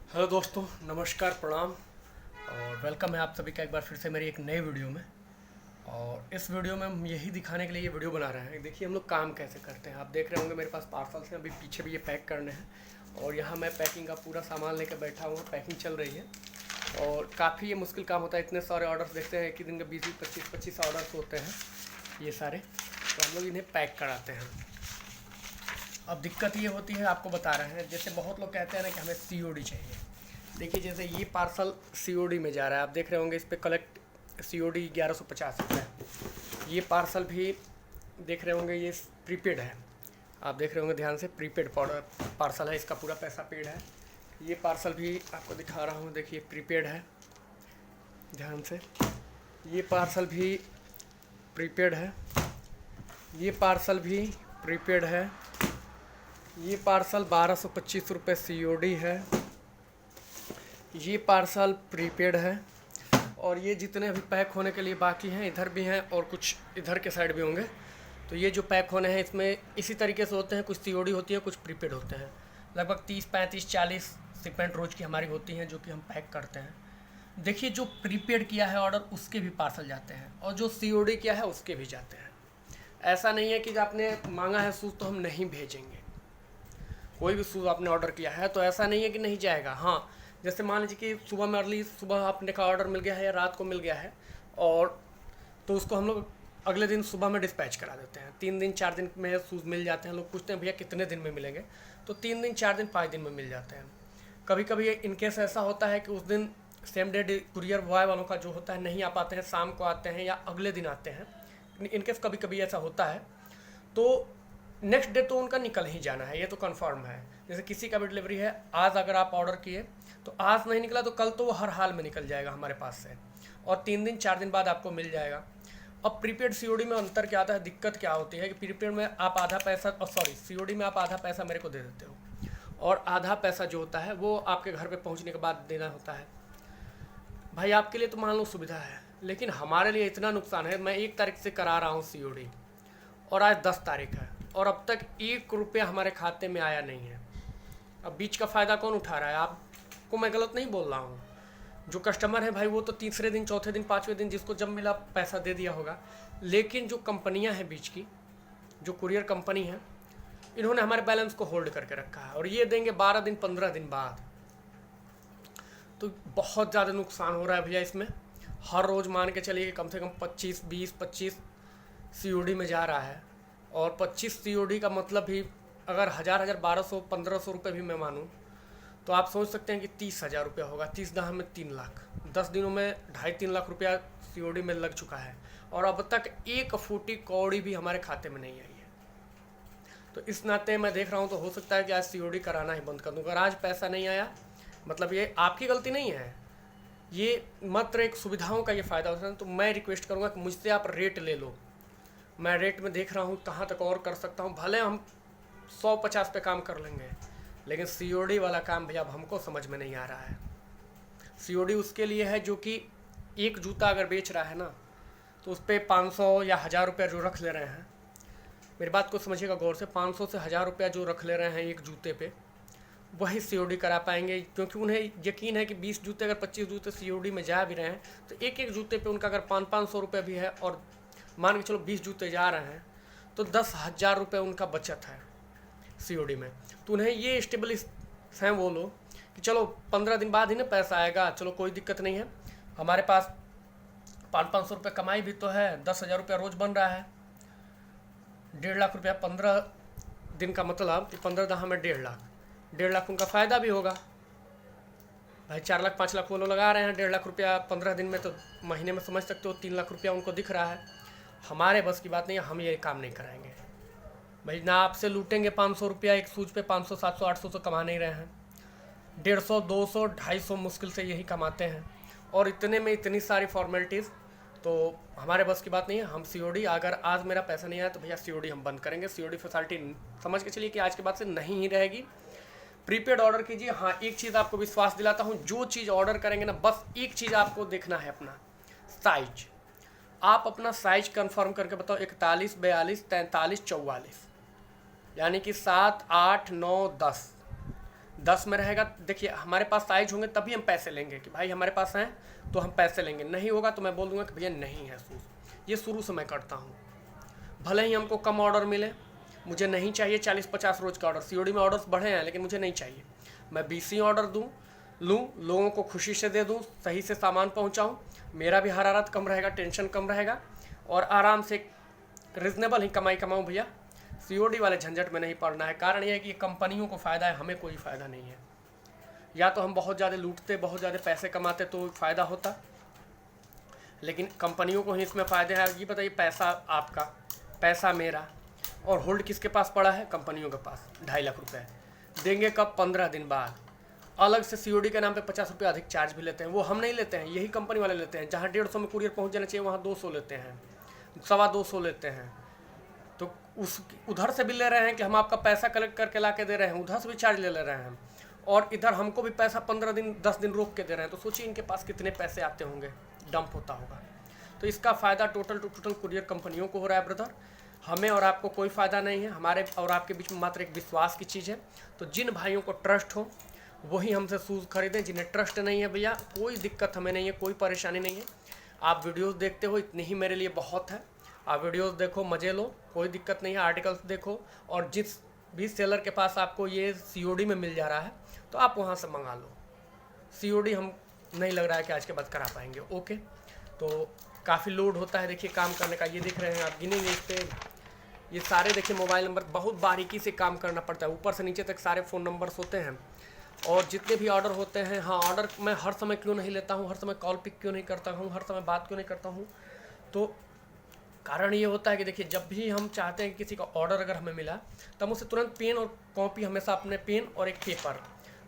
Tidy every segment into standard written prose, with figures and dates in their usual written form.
Hello दोस्तों, नमस्कार, प्रणाम और वेलकम है आप सभी का एक बार फिर से मेरी एक नई वीडियो में। और इस वीडियो में हम यही दिखाने के लिए ये वीडियो बना रहे हैं। देखिए हम लोग काम कैसे करते हैं। आप देख रहे होंगे मेरे पास पार्सल्स हैं, अभी पीछे भी ये पैक करने हैं और यहाँ मैं पैकिंग का पूरा सामान लेकर बैठा हुआ, पैकिंग चल रही है। और काफ़ी ये मुश्किल काम होता है, इतने सारे ऑर्डर्स देखते हैं कि दिन के 20-25 ऑर्डर्स होते हैं ये सारे, तो हम लोग इन्हें पैक कराते हैं। अब दिक्कत ये होती है, आपको बता रहे हैं, जैसे बहुत लोग कहते हैं ना कि हमें सीओडी चाहिए। देखिए जैसे ये पार्सल सीओडी में जा रहा है, आप देख रहे होंगे इस पर कलेक्ट सीओडी 1150 रुपये। ये पार्सल भी देख रहे होंगे, ये प्रीपेड है, आप देख रहे होंगे ध्यान से, प्रीपेड पार्सल है, इसका पूरा पैसा पेड है। ये पार्सल भी आपको दिखा रहा हूँ, देखिए प्रीपेड है, ध्यान से। ये पार्सल भी प्रीपेड है, ये पार्सल भी प्रीपेड है। ये पार्सल 1225 रुपये सीओडी है। ये पार्सल प्रीपेड है। और ये जितने अभी पैक होने के लिए बाकी हैं, इधर भी हैं और कुछ इधर के साइड भी होंगे। तो ये जो पैक होने हैं इसमें इसी तरीके से होते हैं, कुछ सीओडी होती है, कुछ प्रीपेड होते हैं। लगभग 30, 35, 40 शिपमेंट रोज़ की हमारी होती हैं जो कि हम पैक करते हैं। देखिए जो प्रीपेड किया है ऑर्डर, उसके भी पार्सल जाते हैं और जो सीओडी किया है उसके भी जाते हैं। ऐसा नहीं है कि आपने मांगा है शूज़ तो हम नहीं भेजेंगे। कोई भी शूज़ आपने ऑर्डर किया है तो ऐसा नहीं है कि नहीं जाएगा। हाँ, जैसे मान लीजिए कि सुबह में अर्ली सुबह आपने का ऑर्डर मिल गया है या रात को मिल गया है, और तो उसको हम लोग अगले दिन सुबह में डिस्पैच करा देते हैं। 3 दिन 4 दिन में शूज़ मिल जाते हैं। लोग पूछते हैं भैया कितने दिन में मिलेंगे, तो 3 दिन 4 दिन 5 दिन में मिल जाते हैं। कभी कभी इनकेस ऐसा होता है कि उस दिन सेम डे कुरियर बॉय वालों का जो होता है नहीं आ पाते हैं, शाम को आते हैं या अगले दिन आते हैं। इनकेस कभी कभी ऐसा होता है तो नेक्स्ट डे तो उनका निकल ही जाना है, ये तो कंफर्म है। जैसे किसी का भी डिलीवरी है, आज अगर आप ऑर्डर किए तो आज नहीं निकला तो कल तो वो हर हाल में निकल जाएगा हमारे पास से, और 3 दिन 4 दिन बाद आपको मिल जाएगा। अब प्रीपेड सीओडी में अंतर क्या आता है, दिक्कत क्या होती है कि प्रीपेड में आप आधा पैसा, सीओडी में आप आधा पैसा मेरे को दे देते हो और आधा पैसा जो होता है वो आपके घर पे पहुंचने के बाद देना होता है। भाई आपके लिए तो मान लो सुविधा है, लेकिन हमारे लिए इतना नुकसान है। मैं 1 तारीख से करा रहा हूँ सीओडी और आज 10 तारीख है और अब तक 1 रुपया हमारे खाते में आया नहीं है। अब बीच का फ़ायदा कौन उठा रहा है? आपको मैं गलत नहीं बोल रहा हूँ। जो कस्टमर है भाई वो तो तीसरे दिन, चौथे दिन, 5वें दिन जिसको जब मिला पैसा दे दिया होगा। लेकिन जो कंपनियां हैं बीच की, जो कुरियर कंपनी है, इन्होंने हमारे बैलेंस को होल्ड करके रखा है और ये देंगे 12 दिन 15 दिन बाद। तो बहुत ज़्यादा नुकसान हो रहा है भैया इसमें। हर रोज़ मान के चलिए कम से कम 25, 20, 25 सीओडी में जा रहा है। और 25 सीओडी का मतलब भी अगर 1000, 1200, 1500 रुपये भी मैं मानूँ तो आप सोच सकते हैं कि 30,000 रुपया होगा। 30 दहा में 3 लाख, 10 दिनों में 2.5-3 लाख रुपया सीओडी में लग चुका है और अब तक 1 फूटी कौड़ी भी हमारे खाते में नहीं आई है। तो इस नाते मैं देख रहा हूँ तो हो सकता है कि आज सीओडी कराना ही बंद कर दूँ। अगर आज पैसा नहीं आया मतलब ये आपकी गलती नहीं है, ये मात्र एक सुविधाओं का ये फ़ायदा होता है। तो मैं रिक्वेस्ट करूँगा कि मुझसे आप रेट ले लो। मैं रेट में देख रहा हूँ कहाँ तक और कर सकता हूँ। भले हम 100-50 पे काम कर लेंगे, लेकिन सीओडी वाला काम भैया अब हमको समझ में नहीं आ रहा है। सीओडी उसके लिए है जो कि एक जूता अगर बेच रहा है ना तो उस पर 500 या 1000 रुपया जो रख ले रहे हैं, मेरी बात को समझिएगा गौर से, 500 से 1000 रुपया जो रख ले रहे हैं एक जूते पे, वही सीओडी करा पाएंगे। क्योंकि उन्हें यकीन है कि 20 जूते, अगर 25 जूते सीओडी में जा भी रहे हैं तो एक एक जूते पे उनका अगर 500-500 रुपये भी है और मान के चलो 20 जूते जा रहे हैं तो 10,000 रुपये उनका बचत है सीओडी में। तो उन्हें ये स्टेबल हैं वो लोग कि चलो 15 दिन बाद ही ना पैसा आएगा, चलो कोई दिक्कत नहीं है, हमारे पास 500-500 रुपये कमाई भी तो है, 10,000 रुपया रोज़ बन रहा है, 1.5 लाख रुपया 15 दिन का, मतलब कि 15 दहा में 1.5 लाख उनका फ़ायदा भी होगा। भाई 4 लाख 5 लाख वो लोग लगा रहे हैं, 1.5 लाख रुपया 15 दिन में, तो महीने में समझ सकते हो 3 लाख रुपया उनको दिख रहा है। हमारे बस की बात नहीं है, हम ये काम नहीं कराएंगे भाई। ना आपसे लूटेंगे 500 रुपया एक सूज पे, 500, 700, 800 तो कमा नहीं रहे हैं, 150, 200, 250 मुश्किल से यही कमाते हैं। और इतने में इतनी सारी फॉर्मेलिटीज़, तो हमारे बस की बात नहीं है। हम सीओडी, अगर आज मेरा पैसा नहीं आया तो भैया सीओडी हम बंद करेंगे। सीओडी फैसिलिटी समझ के चलिए कि आज के बाद से नहीं ही रहेगी। प्रीपेड ऑर्डर कीजिए। हाँ, एक चीज़ आपको विश्वास दिलाता हूँ, जो चीज़ ऑर्डर करेंगे ना, बस एक चीज़ आपको देखना है, अपना साइज। आप अपना साइज कंफर्म करके बताओ, 41, 42, 43, 44, यानी कि 7, 8, 9, 10, 10 में रहेगा, देखिए हमारे पास साइज होंगे तभी हम पैसे लेंगे कि भाई हमारे पास हैं तो हम पैसे लेंगे, नहीं होगा तो मैं बोल दूंगा कि भैया नहीं है शूज़। ये शुरू से मैं करता हूँ, भले ही हमको कम ऑर्डर मिले, मुझे नहीं चाहिए 40-50 रोज़ का ऑर्डर। सीओडी में ऑर्डर्स बढ़े हैं लेकिन मुझे नहीं चाहिए, मैं 20 ही ऑर्डर लूँ, लोगों को खुशी से दे दूँ, सही से सामान पहुँचाऊँ, मेरा भी हरारत कम रहेगा, टेंशन कम रहेगा और आराम से रिजनेबल ही कमाई कमाऊँ भैया। सीओडी वाले झंझट में नहीं पड़ना है। कारण यह है कि कंपनियों को फ़ायदा है, हमें कोई फ़ायदा नहीं है। या तो हम बहुत ज़्यादा लूटते, बहुत ज़्यादा पैसे कमाते तो फ़ायदा होता, लेकिन कंपनियों को ही इसमें फ़ायदे हैं। ये बताइए, पैसा आपका, पैसा मेरा, और होल्ड किसके पास पड़ा है? कंपनियों के पास। 2.5 लाख रुपये देंगे कब? 15 दिन बाद। अलग से सीओडी के नाम पे 50 रुपये अधिक चार्ज भी लेते हैं, वो हम नहीं लेते हैं, यही कंपनी वाले लेते हैं। जहाँ 150 में कुरियर पहुँच जाना चाहिए वहाँ 200 लेते हैं, 225 लेते हैं। तो उधर से भी ले रहे हैं कि हम आपका पैसा कलेक्ट करके ला के दे रहे हैं, उधर से भी चार्ज ले रहे हैं, और इधर हमको भी पैसा 15 दिन 10 दिन रोक के दे रहे हैं। तो सोचिए इनके पास कितने पैसे आते होंगे, डंप होता होगा। तो इसका फ़ायदा टोटल कुरियर कंपनियों को हो रहा है ब्रदर, हमें और आपको कोई फ़ायदा नहीं है। हमारे और आपके बीच में मात्र एक विश्वास की चीज़ है। तो जिन भाइयों को ट्रस्ट हो वही हमसे शूज़ खरीदें, जिन्हें ट्रस्ट नहीं है भैया कोई दिक्कत हमें नहीं है, कोई परेशानी नहीं है। आप वीडियोस देखते हो, इतनी ही मेरे लिए बहुत है। आप वीडियोस देखो, मज़े लो, कोई दिक्कत नहीं है। आर्टिकल्स देखो, और जिस भी सेलर के पास आपको ये सीओडी में मिल जा रहा है तो आप वहाँ से मंगा लो। सीओडी हम नहीं लग रहा है कि आज के बाद करा पाएंगे। ओके, तो काफ़ी लोड होता है देखिए काम करने का। ये दिख रहे हैं आप, गिनेंगे इस पर, ये सारे देखिए मोबाइल नंबर, बहुत बारीकी से काम करना पड़ता है, ऊपर से नीचे तक सारे फ़ोन नंबर्स होते हैं। और जितने भी ऑर्डर होते हैं, हाँ ऑर्डर मैं हर समय क्यों नहीं लेता हूँ, हर समय कॉल पिक क्यों नहीं करता हूँ, हर समय बात क्यों नहीं करता हूँ, तो कारण ये होता है कि देखिए जब भी हम चाहते हैं कि किसी का ऑर्डर अगर हमें मिला तो हम उसे तुरंत पेन और कॉपी, हमेशा अपने पेन और एक पेपर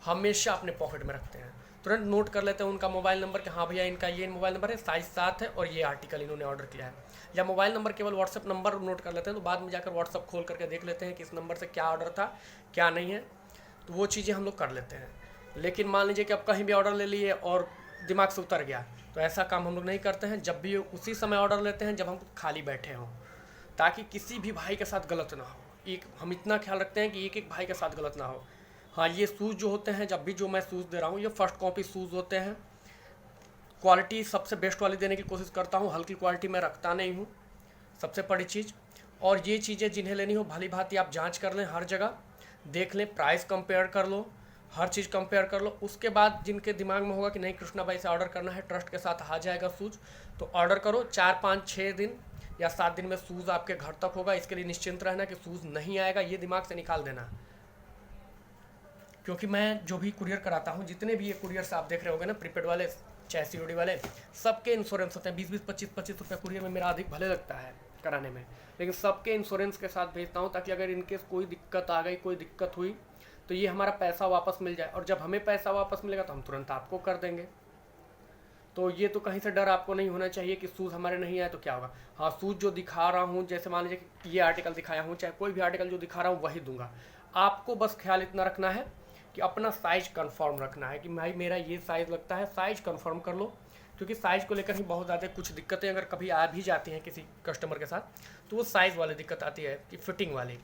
हमेशा अपने पॉकेट में रखते हैं, तुरंत नोट कर लेते हैं उनका मोबाइल नंबर कि हाँ भैया इनका ये मोबाइल नंबर है, साइज 7 है और ये आर्टिकल इन्होंने ऑर्डर किया है। या मोबाइल नंबर केवल व्हाट्सअप नंबर नोट कर लेते हैं, तो बाद में जाकर व्हाट्सअप खोल करके देख लेते हैं कि इस नंबर से क्या ऑर्डर था क्या नहीं है, तो वो चीज़ें हम लोग कर लेते हैं। लेकिन मान लीजिए कि अब कहीं भी ऑर्डर ले लिए और दिमाग से उतर गया, तो ऐसा काम हम लोग नहीं करते हैं। जब भी उसी समय ऑर्डर लेते हैं जब हम खाली बैठे हों, ताकि किसी भी भाई के साथ गलत ना हो। एक हम इतना ख्याल रखते हैं कि एक भाई के साथ गलत ना हो। हाँ, ये शूज़ जो होते हैं, जब भी जो मैं शूज़ दे रहा हूँ, ये फर्स्ट कॉपी शूज़ होते हैं। क्वालिटी सबसे बेस्ट वाली देने की कोशिश करता हूँ, हल्की क्वालिटी मैं रखता नहीं हूँ, सबसे बड़ी चीज़। और ये चीज़ें जिन्हें लेनी हो भली भांति आप जांच कर लें, हर जगह देख लें, प्राइस कंपेयर कर लो, हर चीज़ कंपेयर कर लो। उसके बाद जिनके दिमाग में होगा कि नहीं कृष्णा भाई से ऑर्डर करना है, ट्रस्ट के साथ आ जाएगा शूज़, तो ऑर्डर करो। 4, 5, 6 दिन या 7 दिन में शूज़ आपके घर तक होगा। इसके लिए निश्चिंत रहना कि शूज़ नहीं आएगा, ये दिमाग से निकाल देना। क्योंकि मैं जो भी कुरियर कराता हूँ, जितने भी ये कुरियर्स आप देख रहे होंगे ना, प्रीपेड वाले चाहे सीओडी वाले, सबके इंश्योरेंस होते हैं। 20-20, 25-25 रुपये कुरियर में मेरा अधिक भले लगता है कराने में, लेकिन सबके इंश्योरेंस के साथ भेजता हूँ, ताकि अगर इनकेस कोई दिक्कत आ गई, कोई दिक्कत हुई, तो ये हमारा पैसा वापस मिल जाए। और जब हमें पैसा वापस मिलेगा तो हम तुरंत आपको कर देंगे। तो ये तो कहीं से डर आपको नहीं होना चाहिए कि शूज़ हमारे नहीं आए तो क्या होगा। हाँ, शूज़ जो दिखा रहा हूँ, जैसे मान लीजिए कि ये आर्टिकल दिखाया हूँ, चाहे कोई भी आर्टिकल जो दिखा रहा हूँ वही दूंगा। आपको बस ख्याल इतना रखना है कि अपना साइज कंफर्म रखना है कि भाई मेरा ये साइज़ लगता है, साइज कंफर्म कर लो। क्योंकि साइज़ को लेकर ही बहुत ज़्यादा कुछ दिक्कतें अगर कभी आ भी जाती हैं किसी कस्टमर के साथ, तो वो साइज़ वाली दिक्कत आती है कि फिटिंग वाली।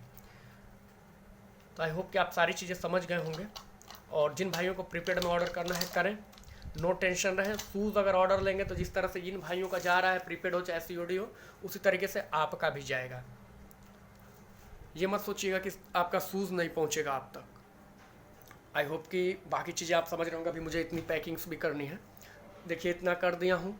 तो आई होप कि आप सारी चीज़ें समझ गए होंगे। और जिन भाइयों को प्रीपेड में ऑर्डर करना है करें, नो टेंशन रहे। शूज़ अगर ऑर्डर लेंगे तो जिस तरह से जिन भाइयों का जा रहा है, प्रीपेड हो चाहे सीओडी हो, उसी तरीके से आपका भी जाएगा। ये मत सोचिएगा कि आपका शूज़ नहीं पहुंचेगा आप तक। आई होप कि बाकी चीज़ें आप समझ रहे होंगे। अभी मुझे इतनी पैकिंग्स भी करनी है, देखिए इतना कर दिया हूँ,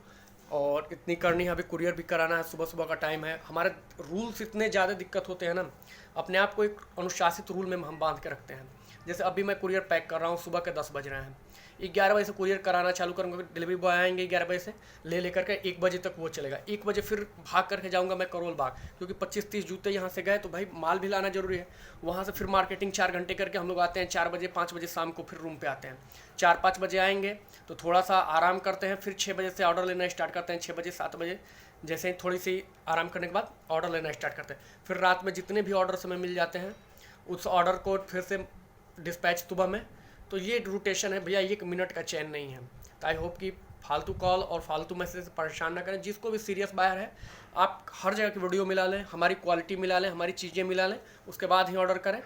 और इतनी करनी है, अभी कुरियर भी कराना है, सुबह सुबह का टाइम है। हमारे रूल्स इतने ज़्यादा दिक्कत होते हैं ना, अपने आप को एक अनुशासित रूल में हम बांध के रखते हैं। जैसे अभी मैं कुरियर पैक कर रहा हूँ, सुबह के 10 बज रहे हैं, 11 बजे से कुरियर कराना चालू करूँगा। डिलीवरी बॉय आएंगे 11 बजे से लेकर के 1 बजे तक वो चलेगा। 1 बजे फिर भाग करके जाऊँगा मैं करोल बाग, क्योंकि 25-30 जूते यहाँ से गए तो भाई माल भी लाना जरूरी है। वहाँ से फिर मार्केटिंग 4 घंटे करके हम लोग आते हैं 4 बजे, 5 बजे शाम को फिर रूम पे आते हैं। 4-5 बजे आएंगे तो थोड़ा सा आराम करते हैं, फिर 6 बजे से ऑर्डर लेना स्टार्ट करते हैं। 6 बजे 7 बजे जैसे ही थोड़ी सी आराम करने के बाद ऑर्डर लेना स्टार्ट करते हैं। फिर रात में जितने भी ऑर्डर हमें मिल जाते हैं, उस ऑर्डर को फिर से डिस्पैच सुबह में। तो ये रोटेशन है भैया, 1 मिनट का चैन नहीं है। तो आई होप कि फालतू कॉल और फालतू मैसेज से परेशान ना करें। जिसको भी सीरियस बायर है, आप हर जगह की वीडियो मिला लें, हमारी क्वालिटी मिला लें, हमारी चीज़ें मिला लें, उसके बाद ही ऑर्डर करें।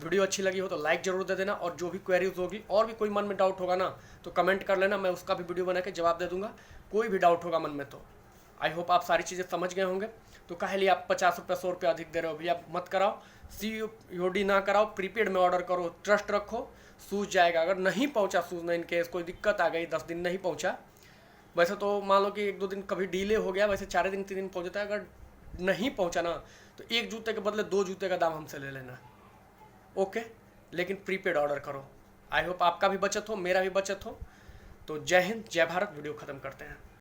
वीडियो अच्छी लगी हो तो लाइक ज़रूर दे देना, और जो भी क्वेरीज होगी और भी कोई मन में डाउट होगा ना तो कमेंट कर लेना, मैं उसका भी वीडियो बना के जवाब दे दूंगा। कोई भी डाउट होगा मन में तो आई होप आप सारी चीज़ें समझ गए होंगे। तो काहे लिए आप 50 रुपये 100 रुपये अधिक दे रहे हो भैया, मत कराओ, COD ना कराओ, प्रीपेड में ऑर्डर करो, ट्रस्ट रखो, सूझ जाएगा। अगर नहीं पहुंचा सूझना, इन केस कोई दिक्कत आ गई, 10 दिन नहीं पहुंचा, वैसे तो मान लो कि 1-2 दिन कभी डिले हो गया, वैसे 4 दिन 3 दिन पहुंचता है। अगर नहीं पहुंचा ना तो एक जूते के बदले 2 जूते का दाम हमसे ले लेना, ओके। लेकिन प्रीपेड ऑर्डर करो। आई होप आपका भी बचत हो, मेरा भी बचत हो। तो जय हिंद, जय भारत। वीडियो ख़त्म करते हैं।